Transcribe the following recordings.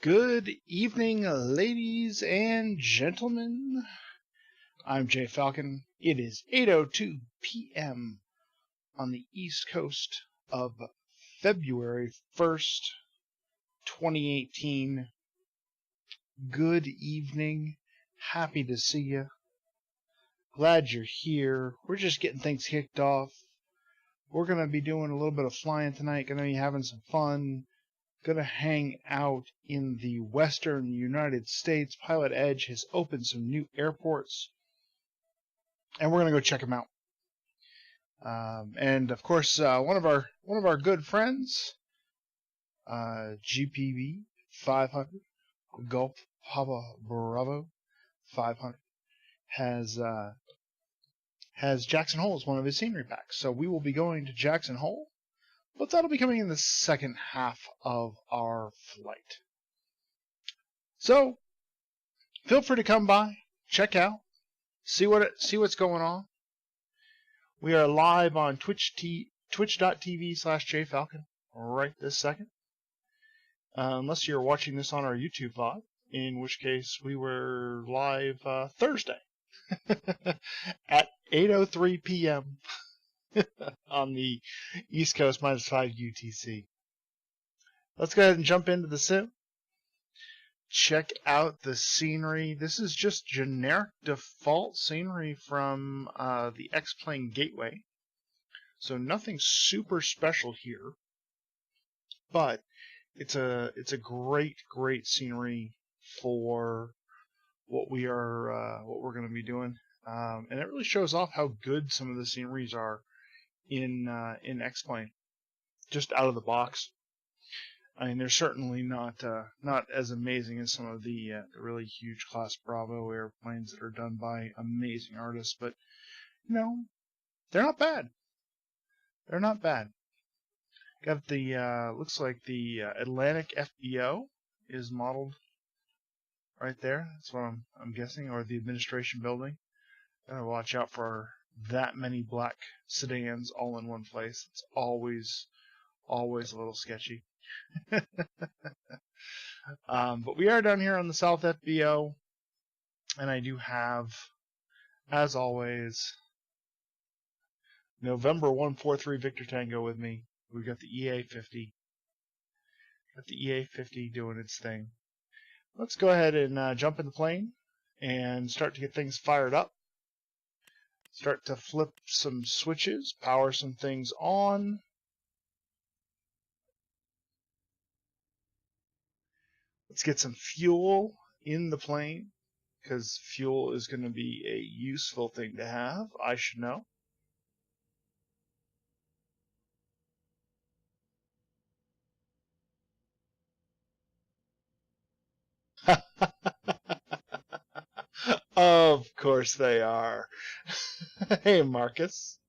Good evening, ladies and gentlemen. I'm Jay Falcon. It is 8:02 p.m. on the East Coast of February 1st, 2018. Good evening. Happy to see you. Glad you're here. We're just getting things kicked off. We're going to be doing a little bit of flying tonight. Going to be having some fun. Going to hang out in the western United States. Pilot Edge has opened some new airports, and we're going to go check them out. And of course, one of our good friends, GPB 500, Gulf Papa Bravo 500, has Jackson Hole as one of his scenery packs. So we will be going to Jackson Hole. But that'll be coming in the second half of our flight. So, feel free to come by, check out, see what's going on. We are live on twitch.tv/jfalcon right this second. Unless you're watching this on our YouTube VOD, in which case we were live Thursday at 8:03 p.m. on the East Coast -5 UTC. Let's go ahead and jump into the sim. Check out the scenery. This is just generic default scenery from the X-Plane Gateway. So nothing super special here. But it's a great scenery for what we're going to be doing. And it really shows off how good some of the sceneries are in X-Plane, just out of the box. I mean, they're certainly not as amazing as some of the really huge class Bravo airplanes that are done by amazing artists, but they're not bad. They're not bad. Got the looks like the Atlantic FBO is modeled right there. That's what I'm guessing, or the administration building. Gotta watch out for that many black sedans all in one place. It's always a little sketchy. But we are down here on the South FBO, and I do have, as always, November 143 Victor Tango with me. We've got the EA50. Got the EA50 doing its thing. Let's go ahead and jump in the plane and start to get things fired up. Start to flip some switches, power some things on. Let's get some fuel in the plane, because fuel is going to be a useful thing to have, I should know. Of course they are. Hey, Marcus.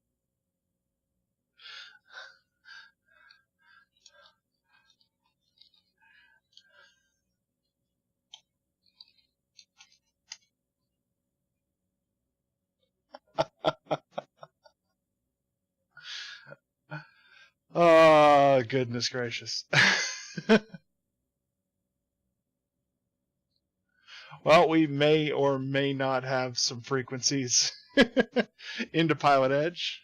Oh, goodness gracious. Well, we may or may not have some frequencies into Pilot Edge.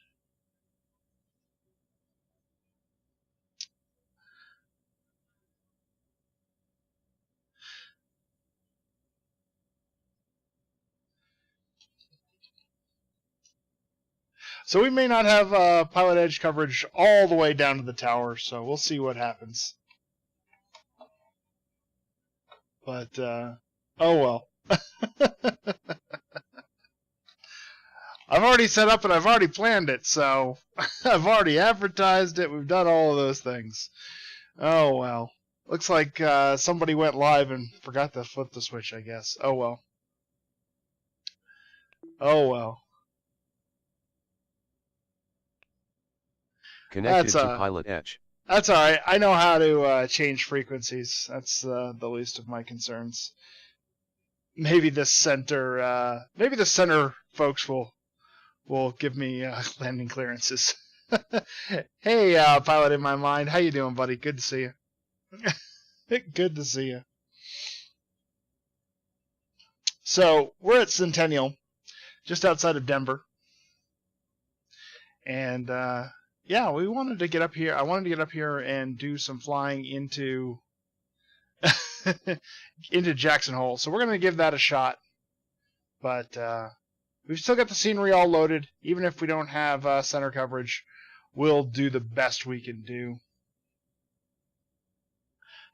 So we may not have Pilot Edge coverage all the way down to the tower, so we'll see what happens. But, oh well. I've already set up and I've already planned it, so I've already advertised it. We've done all of those things. Oh well. Looks like somebody went live and forgot to flip the switch, I guess. Oh well. Oh well. Connected to Pilot Edge. That's all right. I know how to change frequencies. That's the least of my concerns. Maybe the center folks will give me landing clearances. Hey, pilot in my mind, how you doing, buddy? Good to see you. Good to see you. So we're at Centennial, just outside of Denver. And yeah, we wanted to get up here. I wanted to get up here and do some flying into into Jackson Hole. So we're going to give that a shot. But we've still got the scenery all loaded. Even if we don't have center coverage, we'll do the best we can do.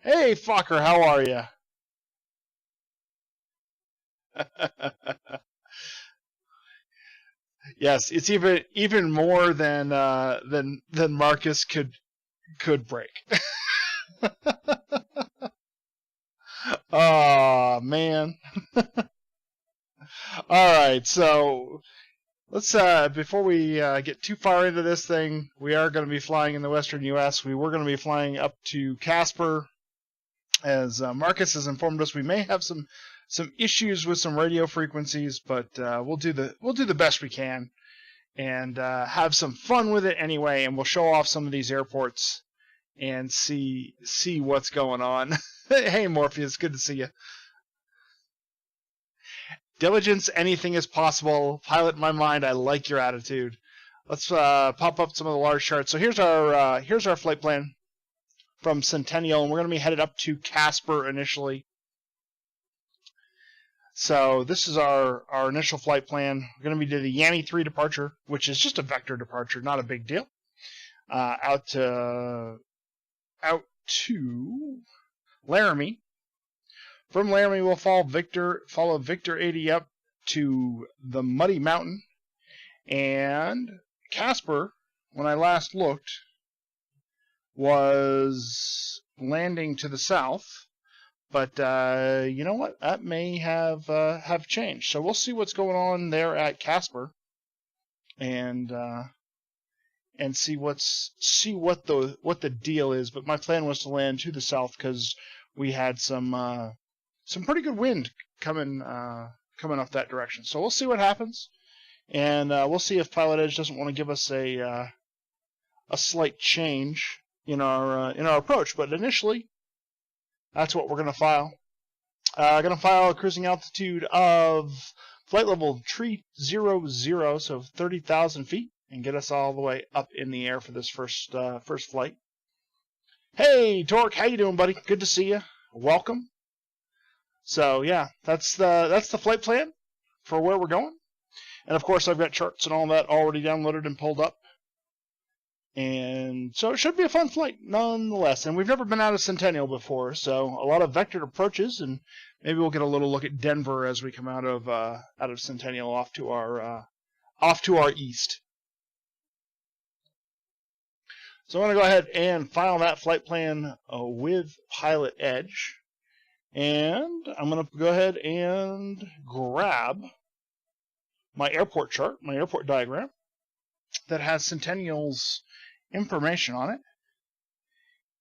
Hey, Fokker, how are you? Yes, it's even more than Marcus could break. Oh man. All right, so let's before we get too far into this thing, we are going to be flying in the western U.S. We were going to be flying up to Casper, as Marcus has informed us. We may have some issues with some radio frequencies, but we'll do the best we can and have some fun with it anyway. And we'll show off some of these airports and see what's going on. Hey Morpheus, good to see you. Diligence, anything is possible. Pilot in my mind, I like your attitude. Let's pop up some of the large charts. So here's our flight plan from Centennial, and we're going to be headed up to Casper initially. So this is our initial flight plan. We're going to be to the EA50 departure, which is just a vector departure, not a big deal. Out to Laramie. From Laramie, we'll follow Victor 80 up to the Muddy Mountain. And Casper, when I last looked, was landing to the south. But you know what? That may have changed. So we'll see what's going on there at Casper, and see what the deal is. But my plan was to land to the south because we had some pretty good wind coming off that direction. So we'll see what happens, and we'll see if Pilot Edge doesn't want to give us a slight change in our approach. But initially, that's what we're going to file. Going to file a cruising altitude of flight level 300, so 30,000 feet, and get us all the way up in the air for this first flight. Hey, Torque, how you doing, buddy? Good to see you. Welcome. So yeah, that's the flight plan for where we're going, and of course I've got charts and all that already downloaded and pulled up. And so it should be a fun flight nonetheless. And we've never been out of Centennial before, so a lot of vectored approaches, and maybe we'll get a little look at Denver as we come out of Centennial off to our east. So I'm going to go ahead and file that flight plan with Pilot Edge, and I'm going to go ahead and grab my airport chart, my airport diagram that has Centennial's information on it,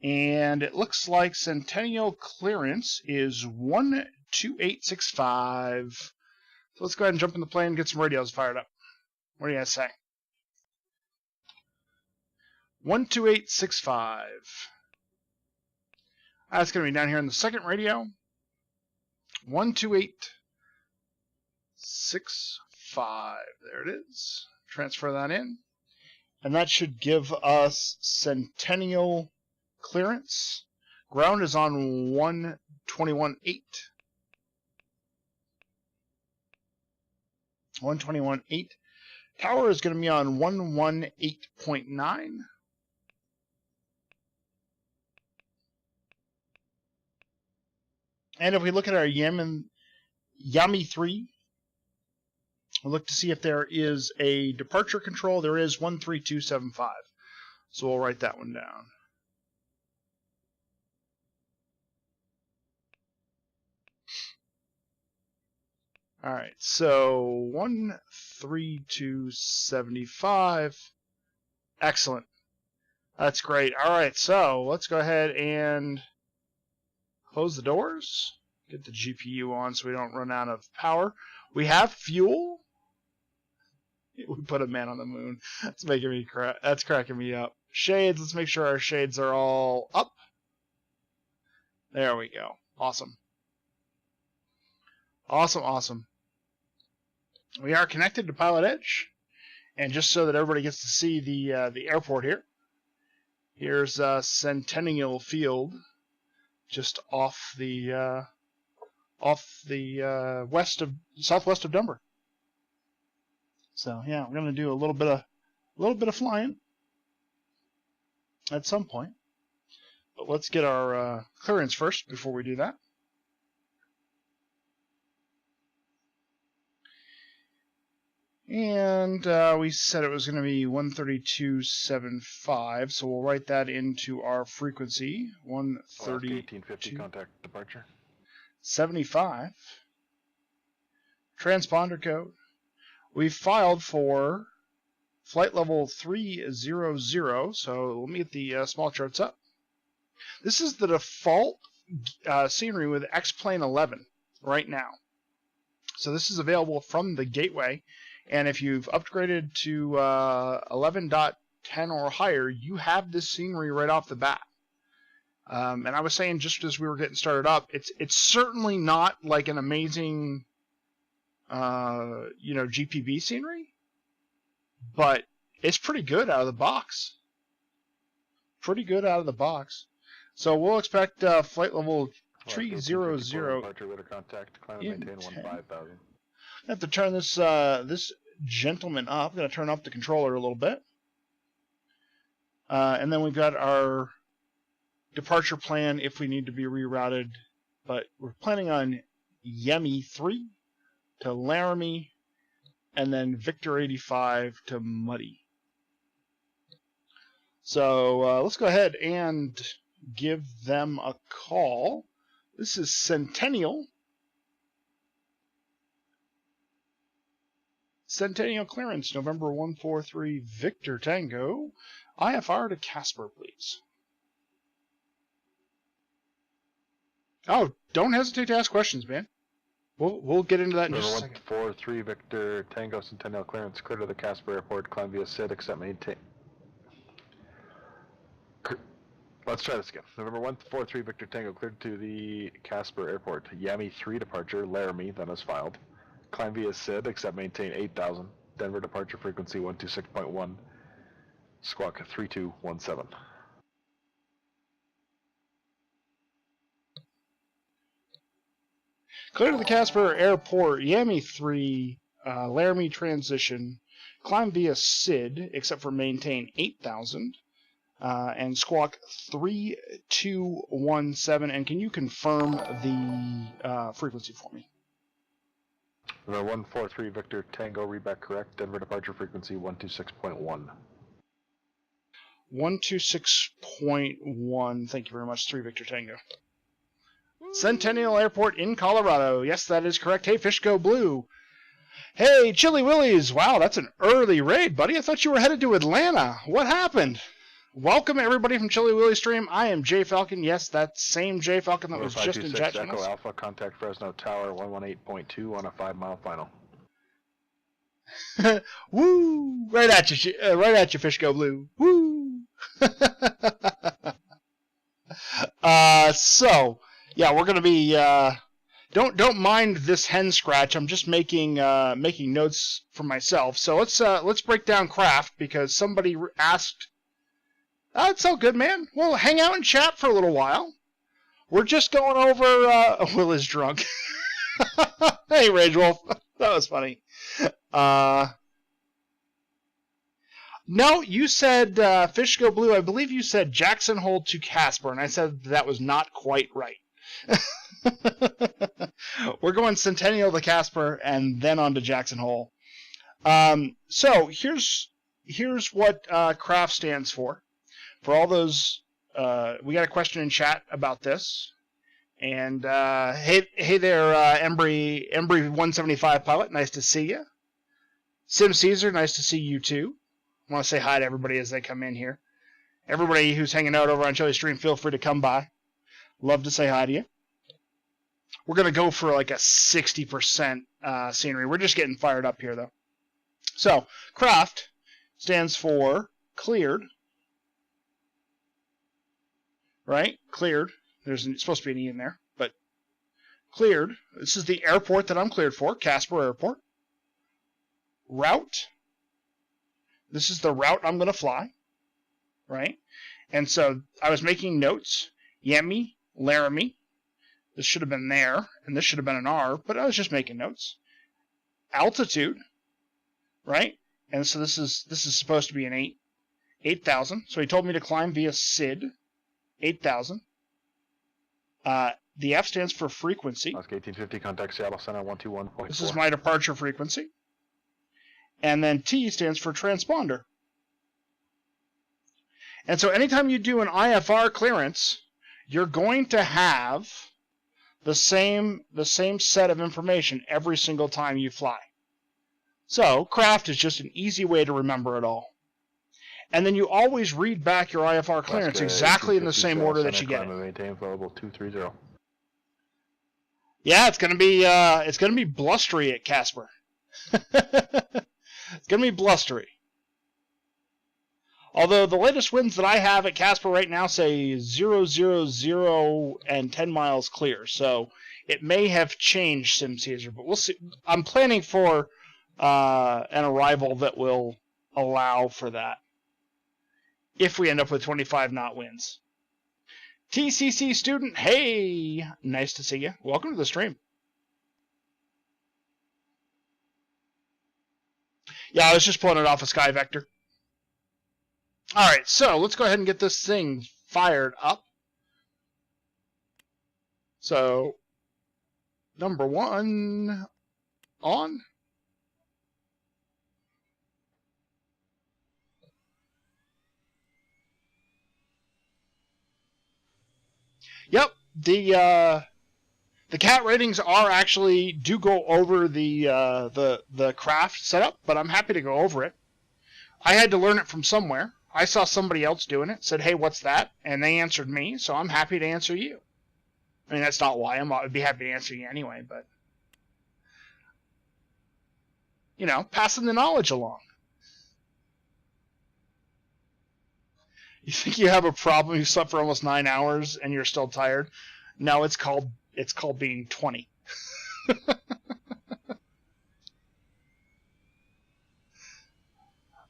and it looks like Centennial clearance is 12865. So let's go ahead and jump in the plane and get some radios fired up. What do you guys say? 12865. That's going to be down here in the second radio. 12865. There it is. Transfer that in. And that should give us Centennial clearance. Ground is on 121.8. 121.8. Tower is going to be on 118.9. And if we look at our Yami 3, we'll look to see if there is a departure control. There is 13275. So we'll write that one down. All right, so 13275. Excellent. That's great. All right, so let's go ahead and close the doors. Get the GPU on so we don't run out of power. We have fuel. We put a man on the moon. That's making me that's cracking me up. Shades. Let's make sure our shades are all up. There we go. Awesome. Awesome, awesome. We are connected to Pilot Edge, and just so that everybody gets to see the airport here, here's Centennial Field, just off the southwest of Denver. So yeah, we're gonna do a little bit of flying at some point, but let's get our clearance first before we do that. And we said it was going to be 132.75, so we'll write that into our frequency. 1850 contact departure. 75. Transponder code. We filed for flight level 300, so let me get the small charts up. This is the default scenery with XP11 right now. So this is available from the gateway. And if you've upgraded to 11.10 or higher, you have this scenery right off the bat. And I was saying just as we were getting started up, it's certainly not like an amazing, GPB scenery, but it's pretty good out of the box. Pretty good out of the box. So we'll expect flight level 300. Departure radar contact. Climb and maintain 15,000. I have to turn this this gentleman up. I'm going to turn off the controller a little bit. And then we've got our departure plan if we need to be rerouted. But we're planning on EA50 to Laramie and then Victor 85 to Muddy. So let's go ahead and give them a call. This is Centennial. Centennial clearance, November 143 Victor Tango. IFR to Casper, please. Oh, don't hesitate to ask questions, man. We'll get into that in just a second. 143 Victor Tango Centennial clearance, clear to the Casper Airport, climb via SID, except maintain. Let's try this again. November 143 Victor Tango, cleared to the Casper Airport. EA50 departure, Laramie, then as filed. Climb via SID, except maintain 8,000. Denver departure frequency 126.1. Squawk 3217. Clear to the Casper Airport, EA50, Laramie transition. Climb via SID, except for maintain 8,000. And squawk 3217. And can you confirm the frequency for me? Number 143 Victor Tango, read back correct. Denver departure frequency 126.1. 126.1. Thank you very much. 3 Victor Tango. Centennial Airport in Colorado. Yes, that is correct. Hey, Fish Go Blue. Hey, Chili Willies. Wow, that's an early raid, buddy. I thought you were headed to Atlanta. What happened? Welcome, everybody, from Chili Willy Stream. I am Jay Falcon. Yes, that same Jay Falcon that was just in chat channels. Echo Alpha, contact Fresno Tower 118.2 on a 5-mile final. Woo! Right at you, Fish Go Blue. Woo! So yeah, we're gonna be. Don't mind this hen scratch. I'm just making notes for myself. So let's break down craft because somebody asked. That's all good, man. We'll hang out and chat for a little while. We're just going over... Will is drunk. Hey, Rage Wolf. That was funny. No, you said Fish Go Blue. I believe you said Jackson Hole to Casper, and I said that was not quite right. We're going Centennial to Casper and then on to Jackson Hole. So here's what craft stands for. For all those, we got a question in chat about this. And hey there, Embry175 pilot, nice to see you. Sim Caesar, nice to see you too. I want to say hi to everybody as they come in here. Everybody who's hanging out over on Chili Stream, feel free to come by. Love to say hi to you. We're going to go for like a 60% scenery. We're just getting fired up here, though. So, craft stands for cleared. Right? Cleared. There's supposed to be an E in there, but cleared. This is the airport that I'm cleared for, Casper Airport. Route. This is the route I'm going to fly, right? And so I was making notes. Yemi, Laramie. This should have been there, and this should have been an R, but I was just making notes. Altitude, right? And so this is supposed to be an 8,000. So he told me to climb via SID, 8,000. The F stands for frequency. Alaska 1850, contact Seattle Center 121.4. This is my departure frequency. And then T stands for transponder. And so anytime you do an IFR clearance, you're going to have the same set of information every single time you fly. So craft is just an easy way to remember it all. And then you always read back your IFR clearance exactly in the same order that you get it. Maintain available 230. Yeah, it's gonna be blustery at Casper. It's gonna be blustery. Although the latest winds that I have at Casper right now say 0, 0, 0, and 10 miles clear. So it may have changed, SimCaesar, but we'll see. I'm planning for an arrival that will allow for that, if we end up with 25 knot winds. TCC student, hey! Nice to see you. Welcome to the stream. Yeah, I was just pulling it off of Sky Vector. Alright, so let's go ahead and get this thing fired up. So, number 1, on. Yep, the cat ratings are actually do go over the craft setup, but I'm happy to go over it. I had to learn it from somewhere. I saw somebody else doing it, said, hey, what's that? And they answered me, so I'm happy to answer you. I mean, that's not why. I'd be happy to answer you anyway, but, you know, passing the knowledge along. You think you have a problem, you slept for almost 9 hours, and you're still tired? No, it's called being 20.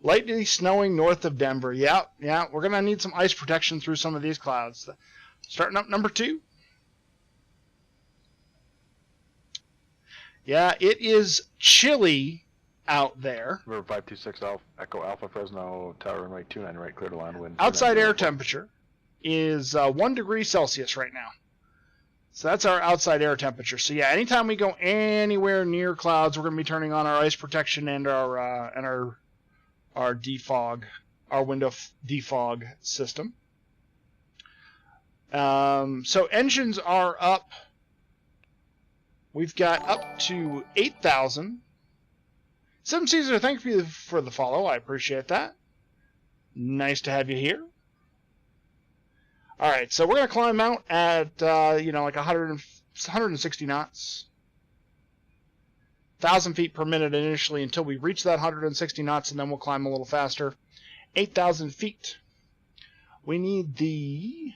Lightly snowing north of Denver. Yeah, we're going to need some ice protection through some of these clouds. Starting up number 2. Yeah, it is chilly out there. River 526 Echo Alpha Fresno Tower runway 29 right, clear to land wind. Outside air temperature is 1 degree Celsius right now. So that's our outside air temperature. So yeah, anytime we go anywhere near clouds, we're going to be turning on our ice protection and our defog, our window defog system. So engines are up. We've got up to 8,000. SimCaesar, thank you for the follow. I appreciate that. Nice to have you here. All right, so we're going to climb out at, like 160 knots. 1,000 feet per minute initially until we reach that 160 knots, and then we'll climb a little faster. 8,000 feet. We need the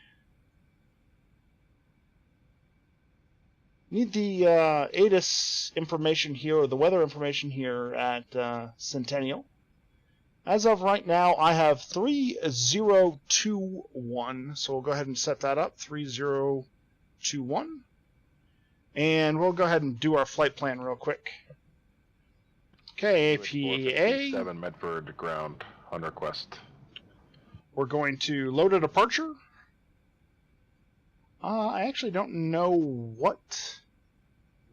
ATIS information here, or the weather information here at Centennial. As of right now, I have 3021, so we'll go ahead and set that up, 3021. And we'll go ahead and do our flight plan real quick. KAPA. 7 Medford ground on request. We're going to load a departure. I actually don't know what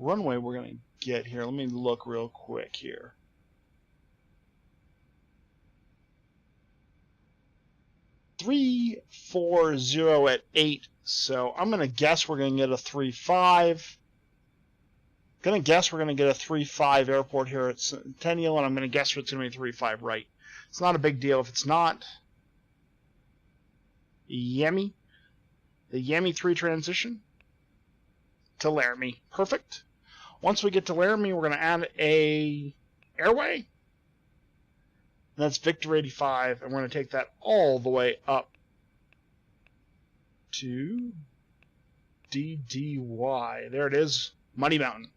runway we're going to get here. Let me look real quick here. $340 at 8, so I'm going to guess we're going to get a 3.5. Going to guess we're going to get a 3.5 airport here at Centennial, and I'm going to guess it's going to be 3.5 right. It's not a big deal if it's not. Yemi. The Yemi 3 transition to Laramie. Perfect. Once we get to Laramie, we're going to add a airway. That's Victor 85, and we're going to take that all the way up to DDY. There it is. Muddy Mountain.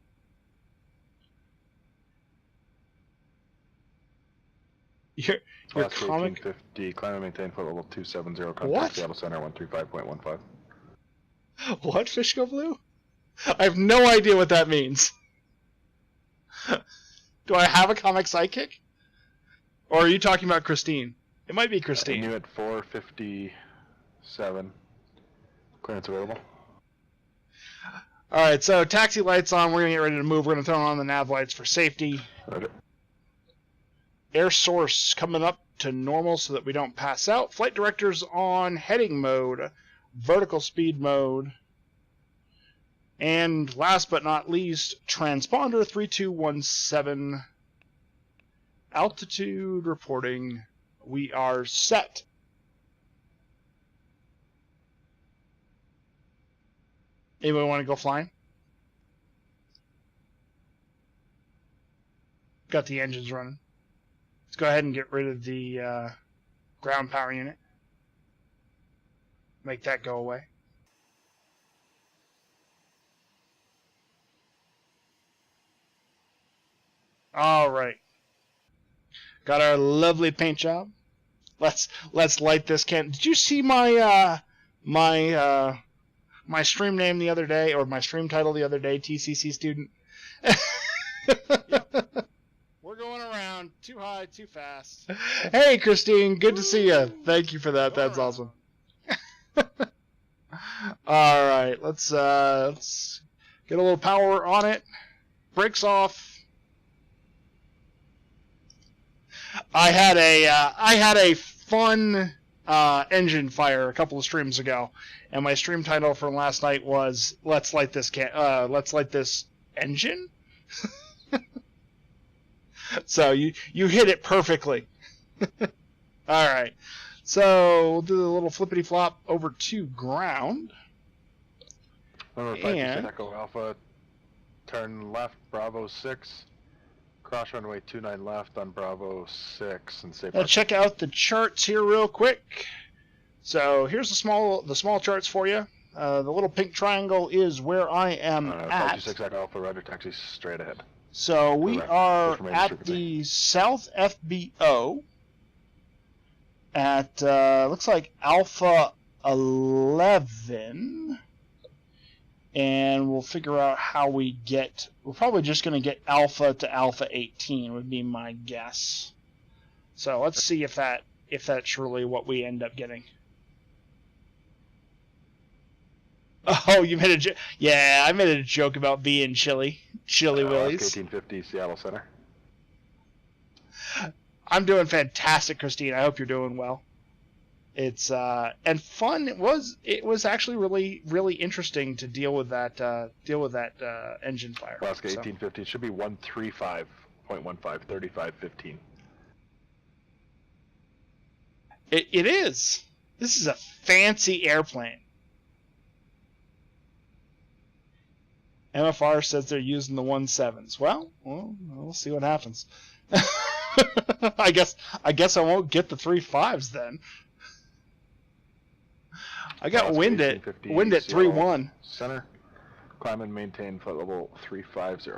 Your Alaska comic... 1850, climb and maintain foot level 270, What? contact Seattle Center 135.15. What, Fish Go Blue? I have no idea what that means. Do I have a comic sidekick? Or are you talking about Christine? It might be Christine. Inuit 457, clearance available. Alright, so taxi lights on, we're going to get ready to move. We're going to turn on the nav lights for safety. Roger. Air source coming up to normal so that we don't pass out. Flight directors on heading mode, vertical speed mode, and last but not least, transponder 3217, altitude reporting. We are set. Anybody want to go flying? Got the engines running. Let's go ahead and get rid of the ground power unit. Make that go away. All right. Got our lovely paint job. Let's light this can. Did you see my my stream name the other day, or my stream title the other day? TCC student. Yep. We're going around too high, too fast. Hey, Christine, good to see you. Thank you for that. That's awesome. All right, let's get a little power on it. Brakes off. I had a fun engine fire a couple of streams ago, and my stream title for last night was "Let's light this engine." So you hit it perfectly. All right, so we'll do the little flippity flop over to ground. Number 5 Echo Alpha, turn left, Bravo 6. Cross runway 29 left on Bravo 6 and safe. Check out the charts here real quick. So here's the small charts for you. The little pink triangle is where I am at. 526 Echo Alpha, Roger, taxi straight ahead. So we are at the South FBO at looks like Alpha 11. And we'll figure out how we get... We're probably just going to get Alpha to Alpha 18 would be my guess. So let's see if that's really what we end up getting. Oh, you made a joke. Yeah, I made a joke about being chilly willies. 1850 Seattle Center. I'm doing fantastic, Christine. I hope you're doing well. It's and fun. It was actually really interesting to deal with that engine fire. Alaska 1850 it should be 135.15 3515. It is. This is a fancy airplane. MFR says they're using the 17s. Well, we'll see what happens. I guess I won't get the 35s then. I got wind at 3-1. Center, climb and maintain flight level 350.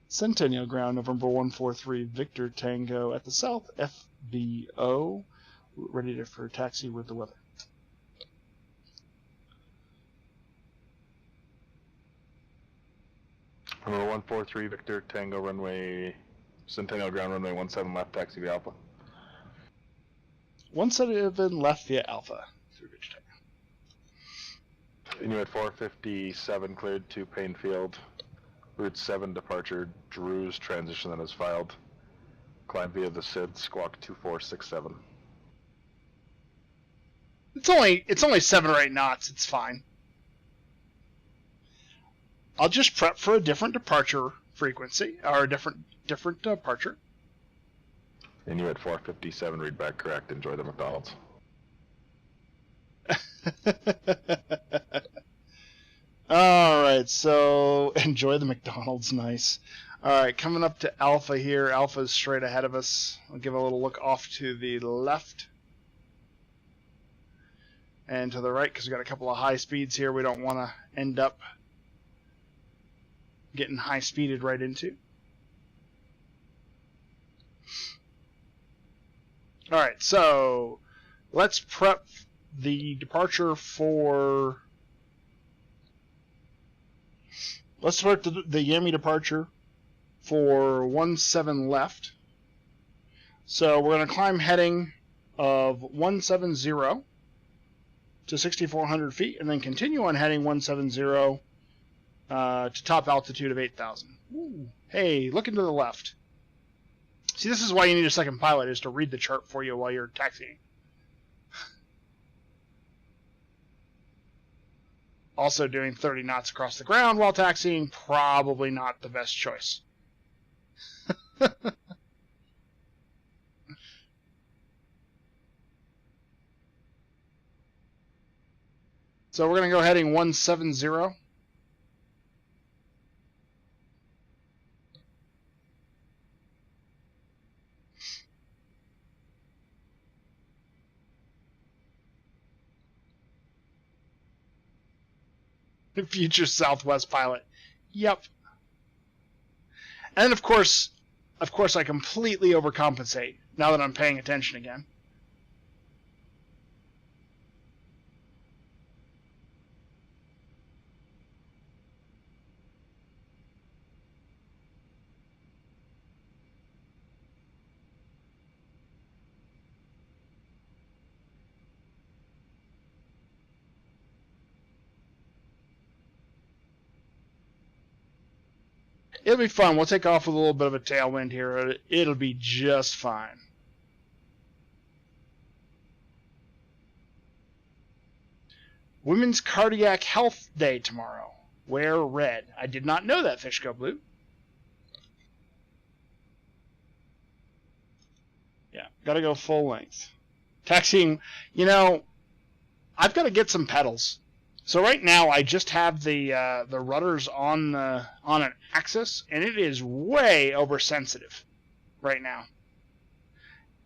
Centennial ground, November 143, Victor Tango at the South FBO, ready for taxi with the weather. Number 143, Victor Tango runway. Centennial ground runway 17 left, taxi via Alpha. 17 left via Alpha. Through Victor Tango. Inuit 457 cleared to Painfield. Route 7 departure, Drew's transition that is filed. Climb via the SID, squawk 2467. It's only 7 or 8 knots, it's fine. I'll just prep for a different departure frequency, or a different departure. Inuit 457, read back correct, enjoy the McDonald's. Alright, so enjoy the McDonald's, nice. Alright, coming up to Alpha here. Alpha's straight ahead of us. I'll give a little look off to the left. and to the right because we've got a couple of high speeds here we don't want to end up getting high speeded right into. Alright, so let's prep the departure for... Let's start the Yami departure for 17 left. So we're going to climb heading of 170 to 6,400 feet, and then continue on heading 170 to top altitude of 8,000. Hey, look into the left. See, this is why you need a second pilot, is to read the chart for you while you're taxiing. Also, doing 30 knots across the ground while taxiing, probably not the best choice. So we're going to go heading 170. Future Southwest pilot. Yep. And of course I completely overcompensate now that I'm paying attention again. It'll be fun. We'll take off with a little bit of a tailwind here. It'll be just fine. Women's Cardiac Health Day tomorrow. Wear red. I did not know that, Fishco Blue. Yeah, gotta go full length. Taxiing, you know, I've got to get some pedals. So right now I just have the rudders on an axis, and it is way oversensitive right now.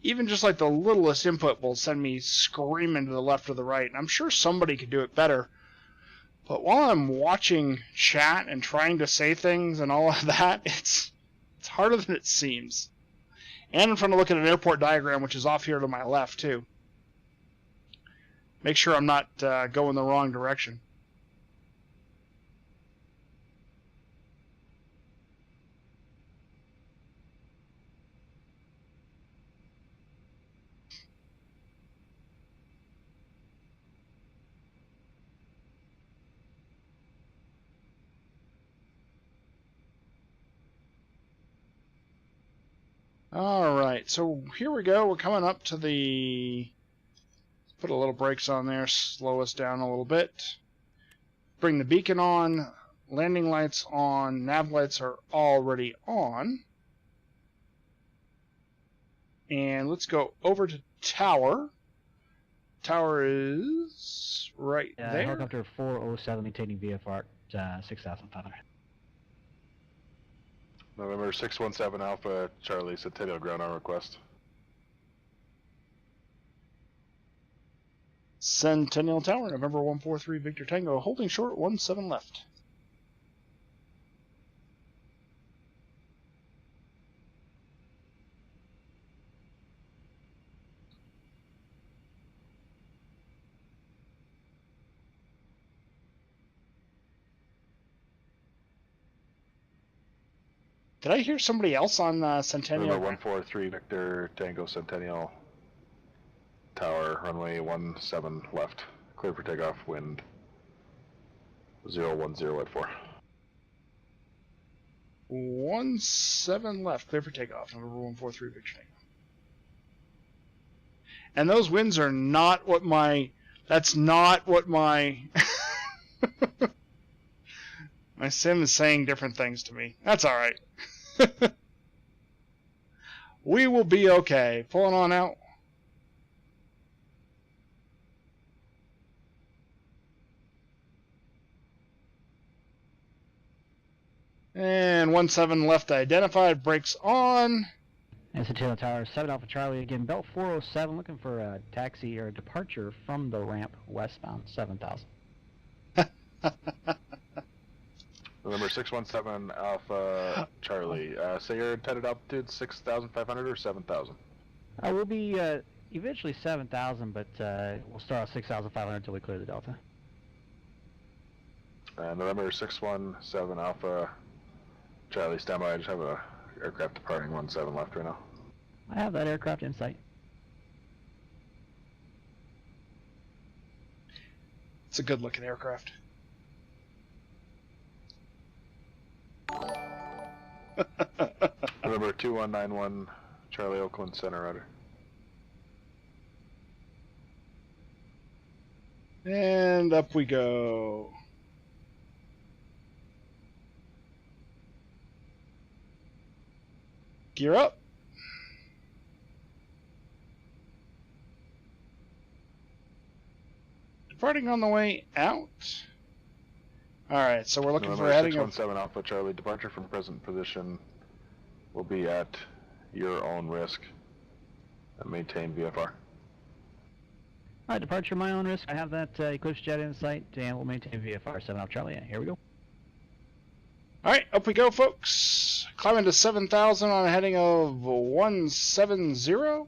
Even just like the littlest input will send me screaming to the left or the right. And I'm sure somebody could do it better. But while I'm watching chat and trying to say things and all of that, it's harder than it seems. And I'm trying to look at an airport diagram, which is off here to my left too. Make sure I'm not going the wrong direction. Alright, so here we go. We're coming up to the... Put a little brakes on there, slow us down a little bit. Bring the beacon on, landing lights on, nav lights are already on. And let's go over to tower. Tower is right there. Helicopter 407 maintaining VFR 6,500. November 617 Alpha Charlie, Centennial ground on request. Centennial Tower, November 143 Victor Tango, holding short 17 left. Did I hear somebody else on Centennial? November 143 Victor Tango Centennial Tower, runway 17 left. Clear for takeoff, wind 010 at 4. 17 left, clear for takeoff, November 143 Victor Tango. And those winds are not what my... That's not what my... My sim is saying different things to me. That's alright. We will be okay. Pulling on out. And 17 left identified. Brakes on. It's a Taylor Tower, 7 Alpha Charlie, again, Belt 407, looking for a taxi or a departure from the ramp westbound, 7,000. November 617 Alpha Charlie. Say your intended altitude 6,500 or 7,000? We'll be eventually 7,000, but we'll start off 6,500 until we clear the Delta. November 617 Alpha Charlie, stand by. I just have a aircraft departing 17 left right now. I have that aircraft in sight. It's a good looking aircraft. November 2191 Charlie Oakland Center Rudder. And up we go. Gear up. Departing on the way out. Alright, so we're looking for heading of 617 Alpha Charlie, departure from present position will be at your own risk and maintain VFR. Alright, departure my own risk. I have that Eclipse jet in sight, and we'll maintain VFR 7 Alpha Charlie. Here we go. Alright, up we go, folks. Climbing to 7,000 on a heading of 170.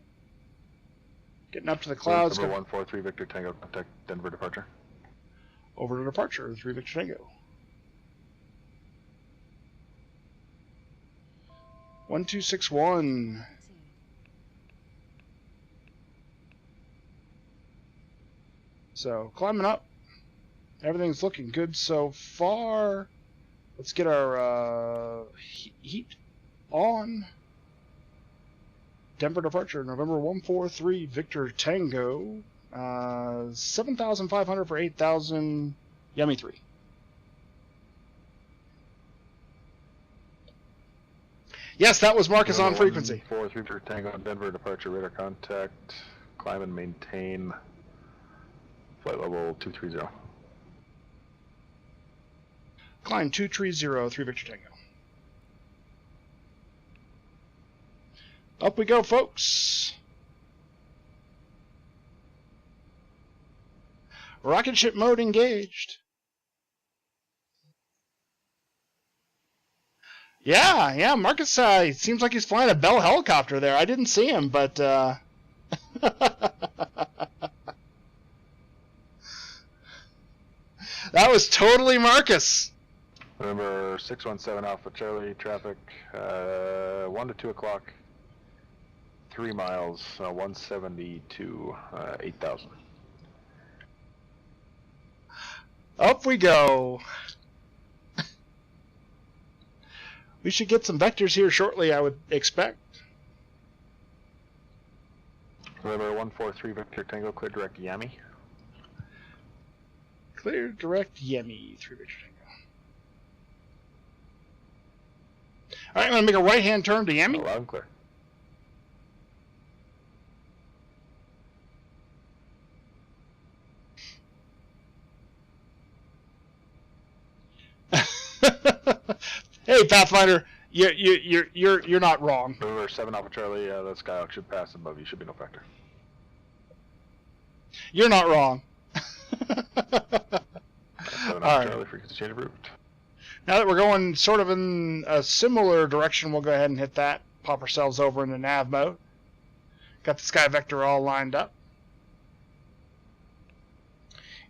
Getting up to the clouds. Number 143 Victor Tango, contact Denver departure. Over to departure, 3 Victor Tango. 1261. So, climbing up. Everything's looking good so far. Let's get our heat on. Denver departure, November 143 Victor Tango. 7,500 for 8,000. Yummy 3. Yes, that was Marcus on frequency. 143 Victor Tango, Denver departure, radar contact. Climb and maintain flight level 230. Climb 230, 3 Victor Tango. Up we go, folks. Rocket ship mode engaged. Yeah, Marcus seems like he's flying a Bell helicopter there. I didn't see him, but that was totally Marcus. Remember 617 Alpha Charlie, traffic 1 to 2 o'clock, 3 miles, 170 to 8,000. Up we go. We should get some vectors here shortly, I would expect. Remember 143 Victor Tango, clear direct Yami. Clear direct Yemi, 3 Victor Tango. Alright, I'm going to make a right-hand turn to Yemi. Loud and clear. Hey, Pathfinder, you're not wrong. Remember 7 Alpha Charlie, that Skyhawk should pass above you, should be no factor. You're not wrong. 7 Alpha Alright. Charlie, frequency change approved. Now that we're going sort of in a similar direction, we'll go ahead and hit that. Pop ourselves over into nav mode. Got the sky vector all lined up.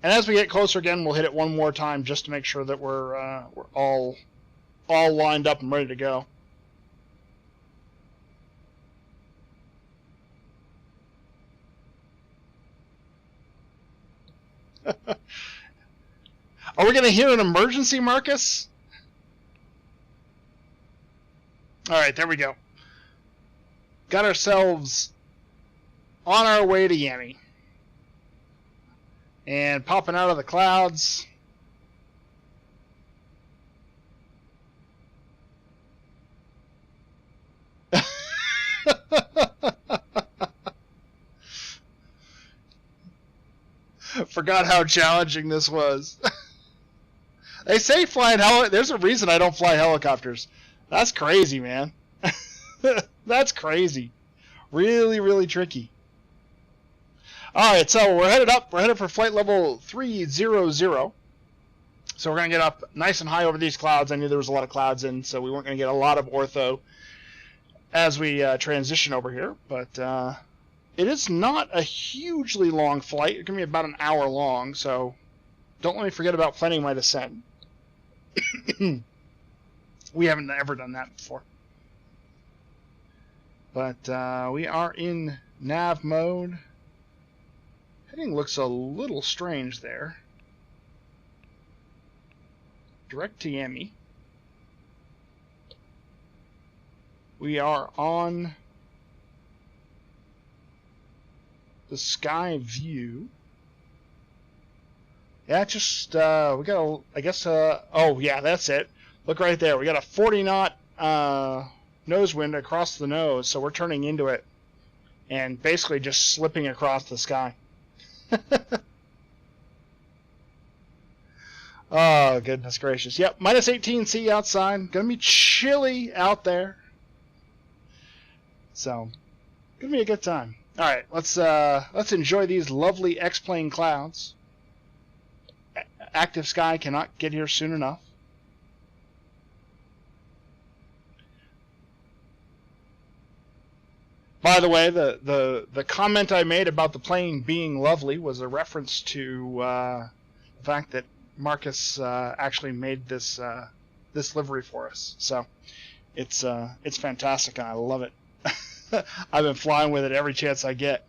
And as we get closer again, we'll hit it one more time just to make sure that we're all lined up and ready to go. Are we going to hear an emergency, Marcus? Alright, there we go. Got ourselves on our way to Yami. And popping out of the clouds. Forgot how challenging this was. They say flying there's a reason I don't fly helicopters. That's crazy, man. That's crazy. Really, really tricky. All right, so we're headed up. We're headed for flight level 300. So we're going to get up nice and high over these clouds. I knew there was a lot of clouds in, so we weren't going to get a lot of ortho as we transition over here. But it is not a hugely long flight. It's going to be about an hour long, so don't let me forget about planning my descent. We haven't ever done that before. But we are in nav mode. Heading looks a little strange there. Direct to Yami. We are on the sky view. Yeah, just, we got a, I guess, oh yeah, that's it. Look right there. We got a 40 knot nose wind across the nose, so we're turning into it and basically just slipping across the sky. Oh, goodness gracious. Yep, minus 18 C outside. Gonna be chilly out there. So, gonna be a good time. Alright, let's enjoy these lovely X-plane clouds. Active sky cannot get here soon enough. By the way, the comment I made about the plane being lovely was a reference to the fact that Marcus actually made this this livery for us. So it's fantastic and I love it. I've been flying with it every chance I get.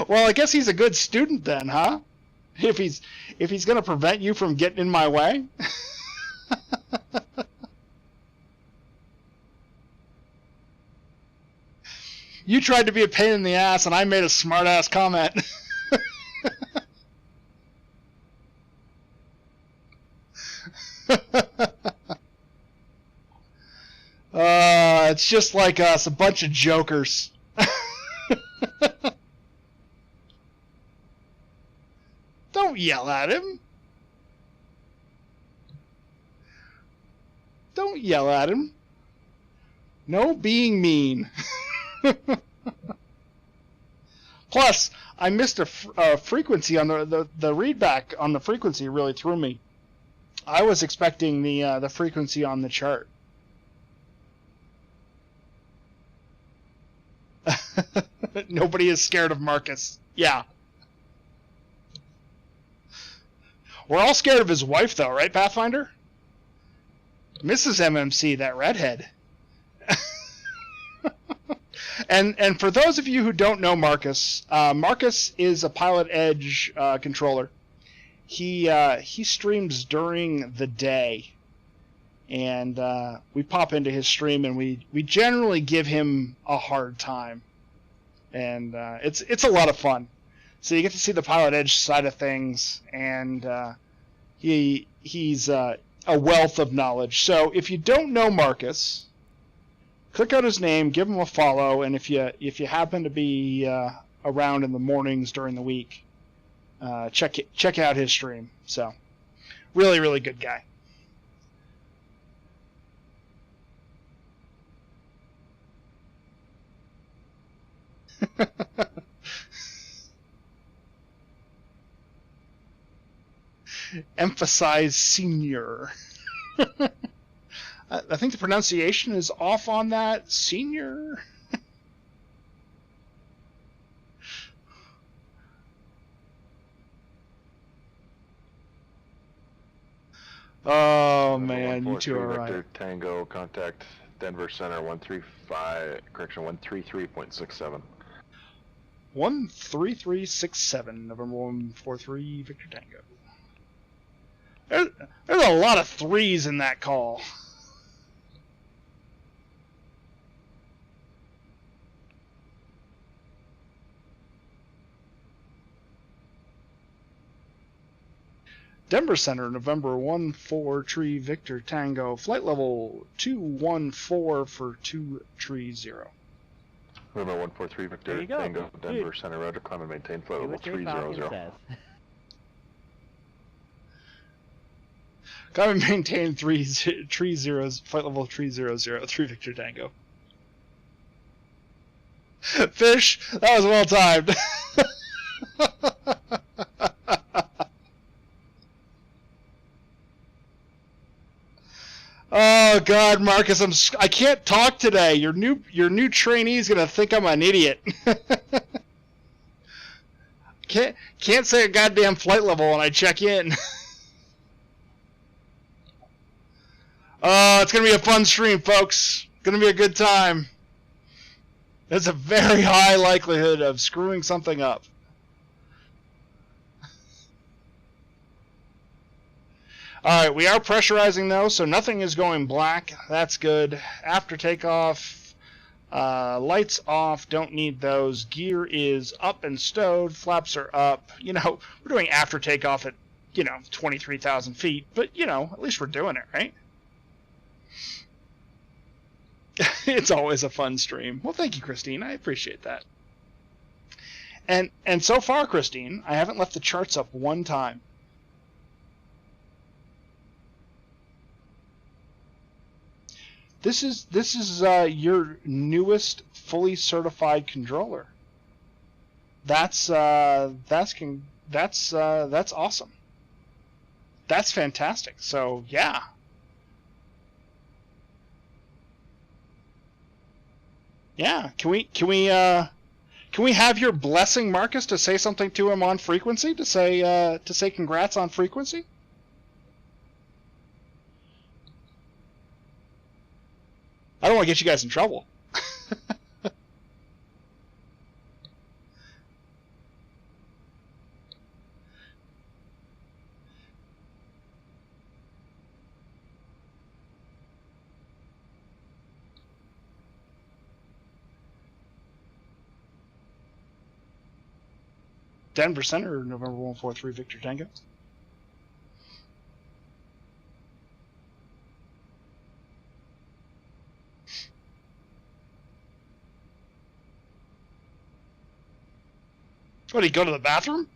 Well, I guess he's a good student then, huh? If he's going to prevent you from getting in my way. You tried to be a pain in the ass, and I made a smart-ass comment. It's just like us, a bunch of jokers. Don't yell at him. Don't yell at him. No being mean. Plus, I missed a frequency on the readback on the frequency really threw me. I was expecting the frequency on the chart. Nobody is scared of Marcus. Yeah. We're all scared of his wife, though, right, Pathfinder? Mrs. MMC, that redhead. And for those of you who don't know Marcus, Marcus is a Pilot Edge controller. He streams during the day, and we pop into his stream, and we generally give him a hard time, and it's a lot of fun. So you get to see the Pilot Edge side of things, and he's a wealth of knowledge. So if you don't know Marcus, click out his name, give him a follow, and if you happen to be around in the mornings during the week, check out his stream. So, really, really good guy. Emphasize senior. I think the pronunciation is off on that. Senior. Oh man, you two are right. Victor Tango, contact Denver Center 133.67. 13367, November 143, Victor Tango. There's a lot of threes in that call. Denver Center, November 143, Victor Tango, flight level 214 for 230. November 143, Victor Tango, Denver Center, roger, climb and maintain flight level 300. Gotta maintain tree zeros, flight level 300, 3 Victor Tango. Fish, that was well timed. Oh God, Marcus, I can't talk today. Your new trainee's gonna think I'm an idiot. Can't say a goddamn flight level when I check in. Oh, it's gonna be a fun stream, folks. Gonna be a good time. There's a very high likelihood of screwing something up. Alright, we are pressurizing though, so nothing is going black. That's good. After takeoff, lights off, don't need those. Gear is up and stowed, flaps are up. You know, we're doing after takeoff at, 23,000 feet, but, at least we're doing it, right? It's always a fun stream. Well, thank you, Christine. I appreciate that. And so far, Christine, I haven't left the charts up one time. This is your newest fully certified controller. That's awesome. That's fantastic. So yeah. Yeah. Can we have your blessing, Marcus, to say something to him on frequency? To say congrats on frequency? I don't want to get you guys in trouble. Denver Center, November 143, Victor Tango. What, did he go to the bathroom?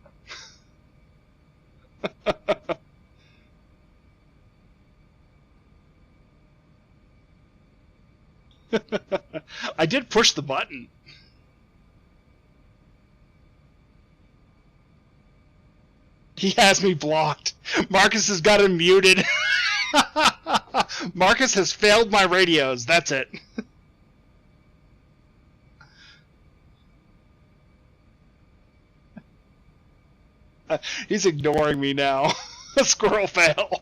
I did push the button. He has me blocked. Marcus has got him muted. Marcus has failed my radios. That's it. He's ignoring me now. Squirrel fail.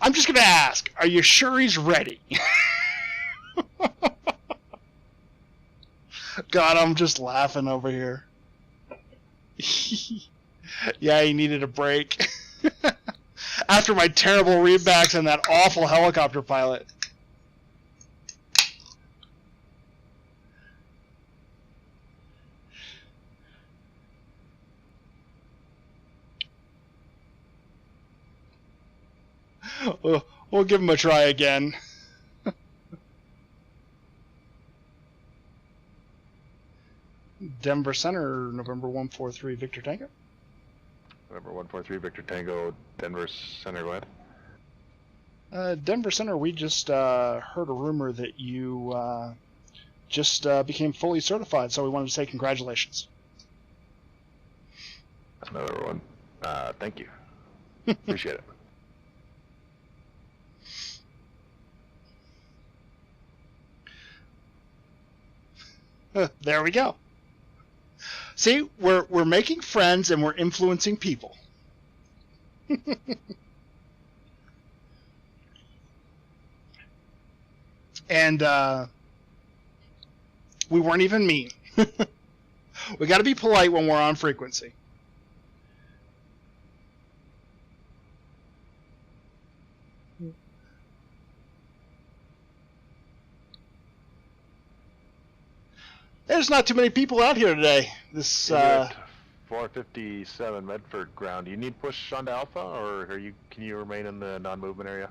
I'm just going to ask, are you sure he's ready? God, I'm just laughing over here. Yeah, he needed a break. After my terrible readbacks and that awful helicopter pilot. We'll give him a try again. Denver Center, November 143, Victor Tango. November 143, Victor Tango, Denver Center, go ahead. Denver Center, we just heard a rumor that you just became fully certified, so we wanted to say congratulations. Another one. Thank you. Appreciate it. There we go. See, we're making friends and we're influencing people. And we weren't even mean. We got to be polite when we're on frequency. There's not too many people out here today. This 457 Medford ground. Do you need push onto Alpha, or can you remain in the non-movement area?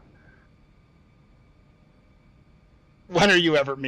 When are you ever mean?